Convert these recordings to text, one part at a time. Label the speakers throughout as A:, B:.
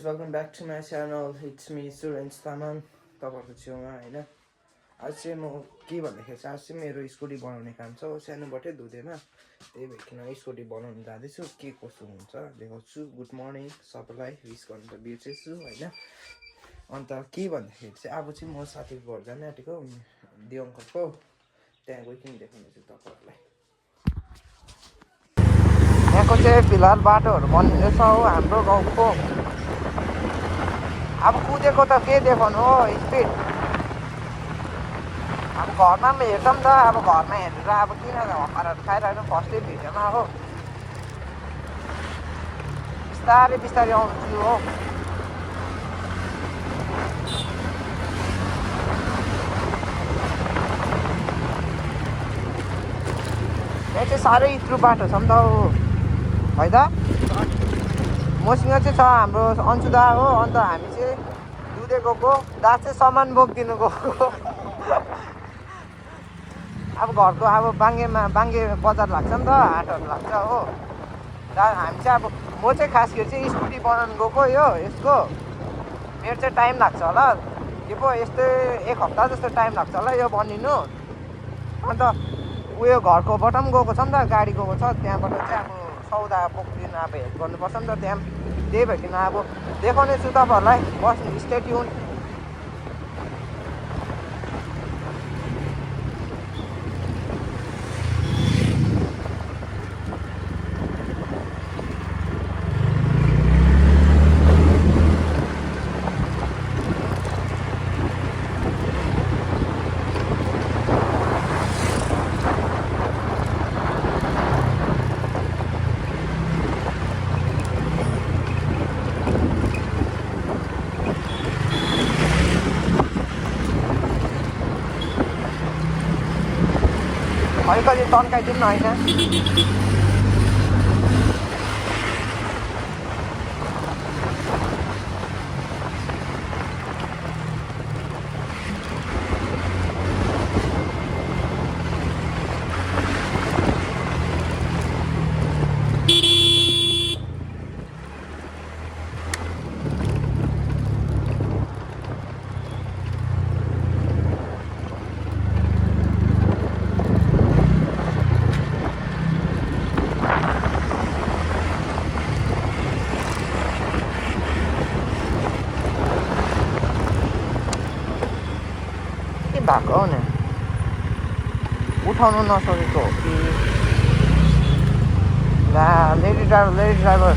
A: Welcome back to my channel it's me Surenj Tamang तपाईँहरूको छेउमा होइन। आज चाहिँ म के भन्दाखेरि चाहिँ आज चाहिँ मेरो स्कुटी बनाउने काम छ। सानोबाटै धुँदैन, त्यही भइकन स्कुटी बनाउनु जाँदैछु। के कसो हुन्छ देखाउँछु। गुड मर्निङ सबैलाई विस गर्नु त बिर्सेछु होइन। अन्त के भन्दाखेरि चाहिँ अब चाहिँ म साथीको घर जान आँटेको दियो अङ्कलको, त्यहाँ गइकन देखाउनेछु तपाईँहरूलाई। यहाँको चाहिँ फिलहाल बाटोहरू बनिँदैछ हो हाम्रो गाउँको। अब कुदेको त के देखाउनु हो स्पिड। अब घरमा पनि हेर्छौँ त, अब घरमा हेरेर अब किन हप्पारहरू खाइरहेको फर्स्टै भिडियोमा हो। बिस्तारै बिस्तारै आउँछु हो। यहाँ चाहिँ साह्रै इत्रु बाटो छ नि त हो है त। मसँग चाहिँ छ हाम्रो अन्सुदा हो। अन्त हामी चाहिँ दुधे गएको, दा चाहिँ सामान बोकिदिनु गएको। अब घरको अब बाङ्गे बजार लाग्छ नि त, हाटहरू लाग्छ हो। दा हामी चाहिँ अब म चाहिँ खास गरी चाहिँ स्कुटी बनाउनु गएको यो यसको। मेरो चाहिँ टाइम लाग्छ होला, के पो यस्तै 1 हप्ता जस्तो टाइम लाग्छ होला यो बनिनु। अन्त उयो घरकोबाट पनि गएको छ नि त, गाडी गएको छ, त्यहाँबाट चाहिँ अब सौदा बोक्दिन अब हेल्प गर्नुपर्छ नि त त्यहाँ। त्यही भइकन अब देखाउने छु तपाईँहरूलाई, बस्नु स्टे ट्युन। अलिकति तन्काइदिउँ न होइन। भएको हो नि, उठाउनु नसकेको हो कि। ला लेडी ड्राइभर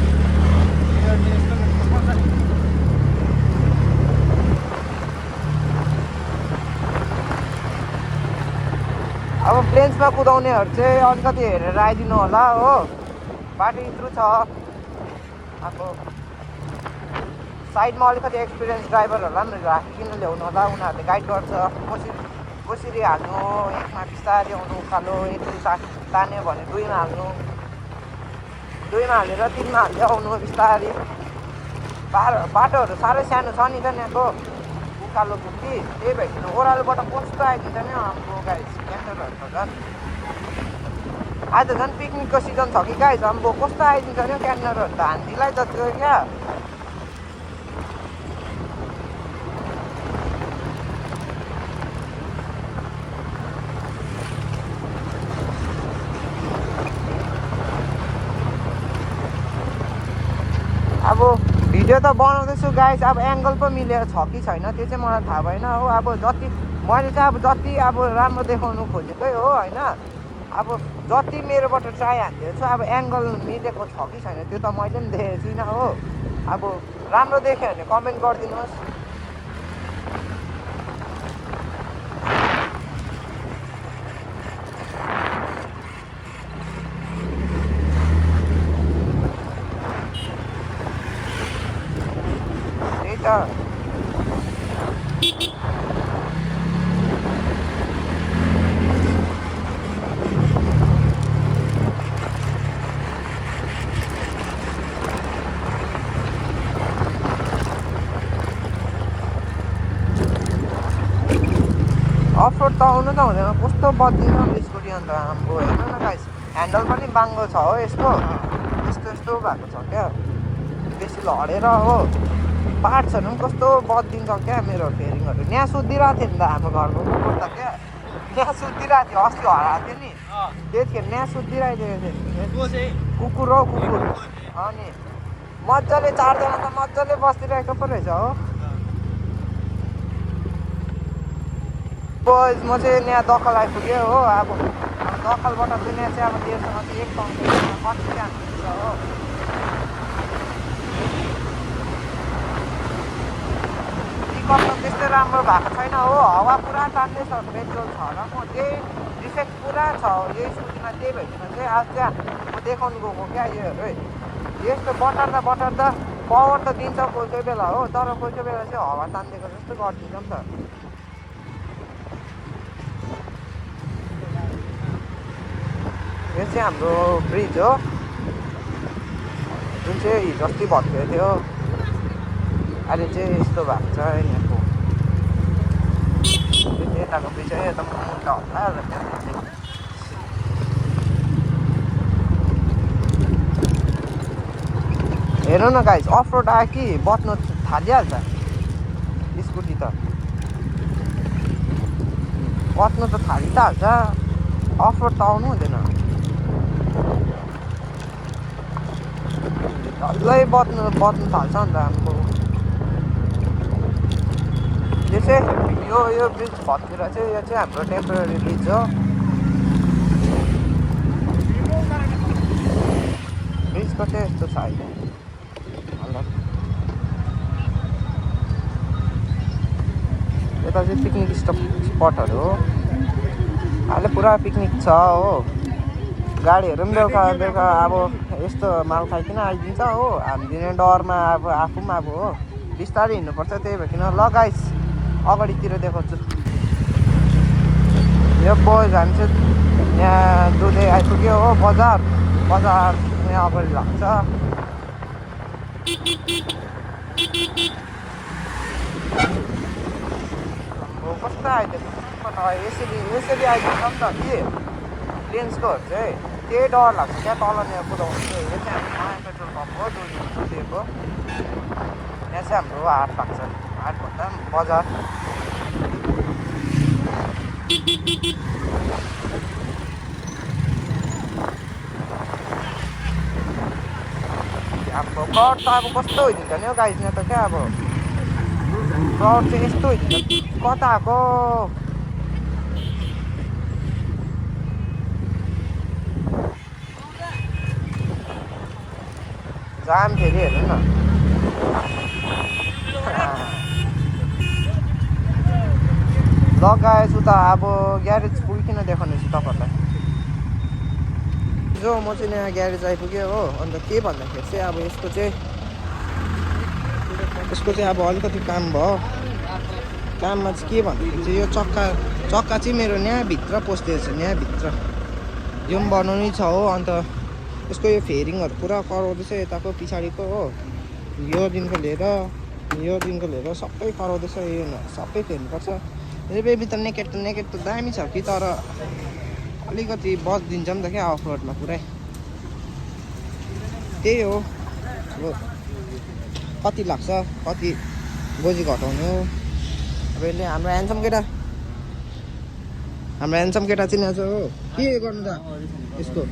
A: अब प्लेन्समा कुदाउनेहरू चाहिँ अलिकति हेरेर आइदिनु होला हो। बाटो इत्रु छ। अब साइडमा अलिकति एक्सपिरियन्स ड्राइभरहरूलाई पनि राखिकन ल्याउनु होला, उनीहरूले गाइड गर्छ कसरी हाल्नु। 1मा बिस्तारै आउनु उकालो, 1 तान्यो भने 2मा हाल्नु, 2मा हालेर 3मा हाल्दै आउनु बिस्तारै। बाटोहरू साह्रै सानो छ नि त यहाँको उकालो बुक्की। त्यही भइकन ओह्रालोबाट कस्तो आइदिन्छ नि हाम्रो गाई क्यान्टरहरू त झन्। आज त झन् पिकनिकको सिजन छ कि गाई जम्बो कस्तो आइदिन्छ नि क्यान्टरहरू त, हान्तीलाई त त्यो क्या। अब भिडियो त बनाउँदैछु गाइस, अब एङ्गल पो मिलेर छ कि छैन त्यो चाहिँ मलाई थाहा भएन हो। अब जति मैले चाहिँ अब जति अब राम्रो देखाउनु खोजेकै हो होइन। अब जति मेरोबाट ट्राई हान्दिएको छु, अब एङ्गल मिलेको छ कि छैन त्यो त मैले पनि देखेको छुइनँ हो। अब राम्रो देख्यो भने कमेन्ट गरिदिनुहोस्। अफरोड त आउनु त हुँदैन, कस्तो बद्लिन्छ स्कुटी। अन्त हाम्रो हेर्नु न गाइस, ह्यान्डल पनि बाङ्गो छ हो यसको, यस्तो भएको छ क्या, बेसी लडेर हो। पार्ट्सहरू पनि कस्तो बद्दिन्छ क्या मेरो फेरिङहरू यहाँ सुत्दिरहेको थियो नि त हाम्रो घरको कुकुर त क्या यहाँ सुत्दिरहेको थियो अस्ति हराएको थियो नि त्यतिखेर यहाँ सुत्दिरहेको थियो कुकुर हो कुकुर अनि मजाले 4 जना त मजाले बसिरहेको पो रहेछ हो बोइज म चाहिँ यहाँ दखल आइपुगेँ हो अब दखलबाट चाहिँ यहाँ चाहिँ अब तेरोसँग चाहिँ एक पाउन्ड कति चाहिँ हाल्नुहुन्छ हो पिकअप त त्यस्तै राम्रो भएको छैन हो हावा पुरा टान्दैछ पेट्रोल छ र म त्यही डिफेक्ट पुरा छ यही स्कुटीमा त्यही भइकन चाहिँ आज चाहिँ म देखाउनु गएको क्या योहरू यस्तो बटार्दा पावर त दिन्छ कोही कोही बेला हो तर कोही कोही बेला चाहिँ हावा तानिदिएको जस्तो गरिदिन्छ नि त यो चाहिँ हाम्रो ब्रिज हो जुन चाहिँ हिजो अस्ति भत्किएको थियो अहिले चाहिँ यस्तो भएको छ यहाँको यताको ब्रिज है एकदम मुन्टा होला हेर्नु न गाइज अफ रोड आयो कि बत्नु थालिहाल्छ स्कुटी त बत्नु त थालि त हाल्छ अफ रोड त आउनु हुँदैन डल्लै बत्नु थाल्छ नि त हाम्रो यो चाहिँ यो ब्रिज भत्केर चाहिँ यो चाहिँ हाम्रो टेम्पोरेरी ब्रिज हो ब्रिजको चाहिँ यस्तो छ अहिले यता चाहिँ पिकनिक स्पटहरू हो अहिले पुरा पिकनिक छ हो गाडीहरू पनि बेलुका अब यस्तो माल खाइकन आइदिन्छ हो हामी दिने डरमा अब आफू पनि अब हो बिस्तारै हिँड्नुपर्छ त्यही भइकन ल गाइस अगाडितिर देखाउँछु यो बोइज हामी चाहिँ यहाँ दुधे आइपुग्यो हो बजार यहाँ अगाडि लाग्छ कस्तो आइदिएको यसरी आइदिन्छ नि त के प्लेन्सकोहरू चाहिँ त्यही डर लाग्छ क्या तलनिर कुदाउनु चाहिँ यो चाहिँ हाम्रो नयाँ पेट्रोल पम्प हो दुधेको यहाँ चाहिँ हाम्रो हाट लाग्छ हाटभन्दा पनि बजार हाम्रो क्राउड त अब कस्तो होइदिन्छ नि हौ गाइस यहाँ त क्या अब क्राउड चाहिँ यस्तो होइदिन्छ कता आएको जाम फेरि हेर्नु न लगाएँ उता अब ग्यारेज पुगिकन देखाउनेछु तपाईँहरूलाई जो म चाहिँ यहाँ ग्यारेज आइपुगेँ हो अन्त के भन्दाखेरि चाहिँ अब यसको चाहिँ अब अलिकति काम भयो काममा चाहिँ के भन्दाखेरि चाहिँ यो चक्का चाहिँ मेरो यहाँभित्र पस्दैछ यहाँभित्र यो पनि बनाउनै छ हो अन्त यसको यो फेरिङहरू पुरा कराउँदैछ यताको पछाडिको हो यो दिनको लिएर सबै कराउँदैछ यो सबै फेर्नुपर्छ यो बेबी त नेकेट त दामी छ कि तर अलिकति बस्दिन्छ नि त क्या अफ रोडमा पुरै त्यही हो अब कति लाग्छ कति गोजी घटाउने हो अब यसले हाम्रो ह्यान्डसम केटा चाहिँ यहाँ छ हो के गर्नु त यसको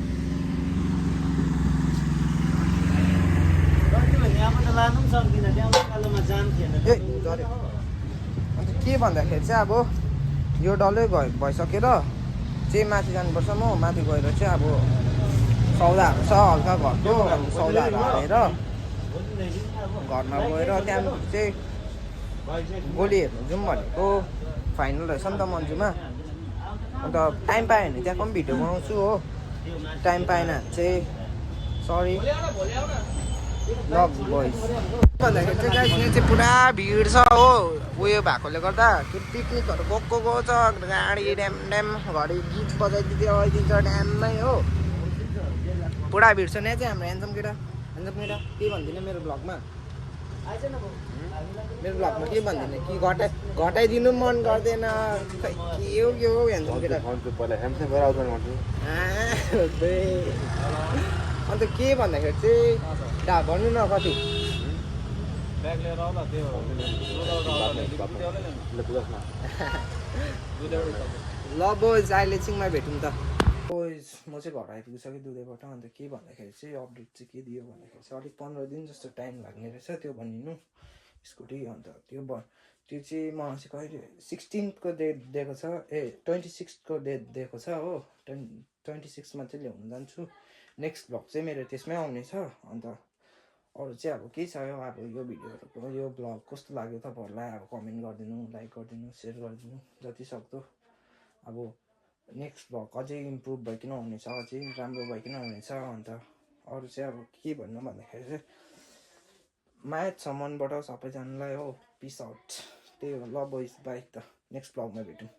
A: अन्त के भन्दाखेरि चाहिँ अब यो डल्लै भइसकेर चाहिँ माथि जानुपर्छ म माथि गएर चाहिँ अब सौदाहरू छ हल्का घरको सौदाहरू हालेर घरमा गएर त्यहाँदेखि चाहिँ गोली हेर्नु जाउँ भनेको फाइनल रहेछ नि त मन्जुमा अन्त टाइम पायो भने त्यहाँको पनि भिडियो बनाउँछु हो टाइम पाएन भने चाहिँ सरी ल बोइज भन्दाखेरि चाहिँ गाइस यहाँ चाहिँ पुरा भिड छ हो उयो भएकोले गर्दा पिकनिकहरू गएको छ गाडी ड्याम घरि गीत बजाइदिँदै आइदिन्छ ड्याममै हो पुरा भिड छ यहाँ चाहिँ हाम्रो ह्यान्डसम केटा के भन्दिनँ मेरो ब्लगमा के भन्दिनँ कि घटाइदिनु मन गर्दैन खै के हो ह्यान्डसम केटा अन्त के भन्दाखेरि चाहिँ भन्नु न कति
B: ब्याग लिएर आउला त्यो
A: ल बोइज अहिले एकछिनमा भेटौँ त बोइज म चाहिँ घर आइपुगिसकेँ दुधैबाट अन्त के भन्दाखेरि चाहिँ अपडेट चाहिँ के दियो भन्दाखेरि चाहिँ अलिक 15 दिन जस्तो टाइम लाग्ने रहेछ त्यो भनिनु स्कुटी अन्त त्यो चाहिँ मलाई चाहिँ कहिले 16को डेट दिएको छ 26को डेट दिएको छ हो 26मा चाहिँ ल्याउनु जान्छु नेक्स्ट भ्लग चाहिँ मेरो त्यसमै आउने छ अन्त अरू चाहिँ अब के छ अब यो भिडियोहरूको यो भ्लग कस्तो लाग्यो तपाईँहरूलाई अब कमेन्ट गरिदिनु लाइक गरिदिनु सेयर गरिदिनु जति सक्दो अब नेक्स्ट भ्लग अझै इम्प्रुभ भइकन आउनेछ अझै राम्रो भइकन आउनेछ अन्त अरू चाहिँ अब के भन्नु भन्दाखेरि चाहिँ माया छ मनबाट सबैजनालाई हो पिस आउट त्यही हो ल बोइज बाई त नेक्स्ट भ्लगमा भेटौँ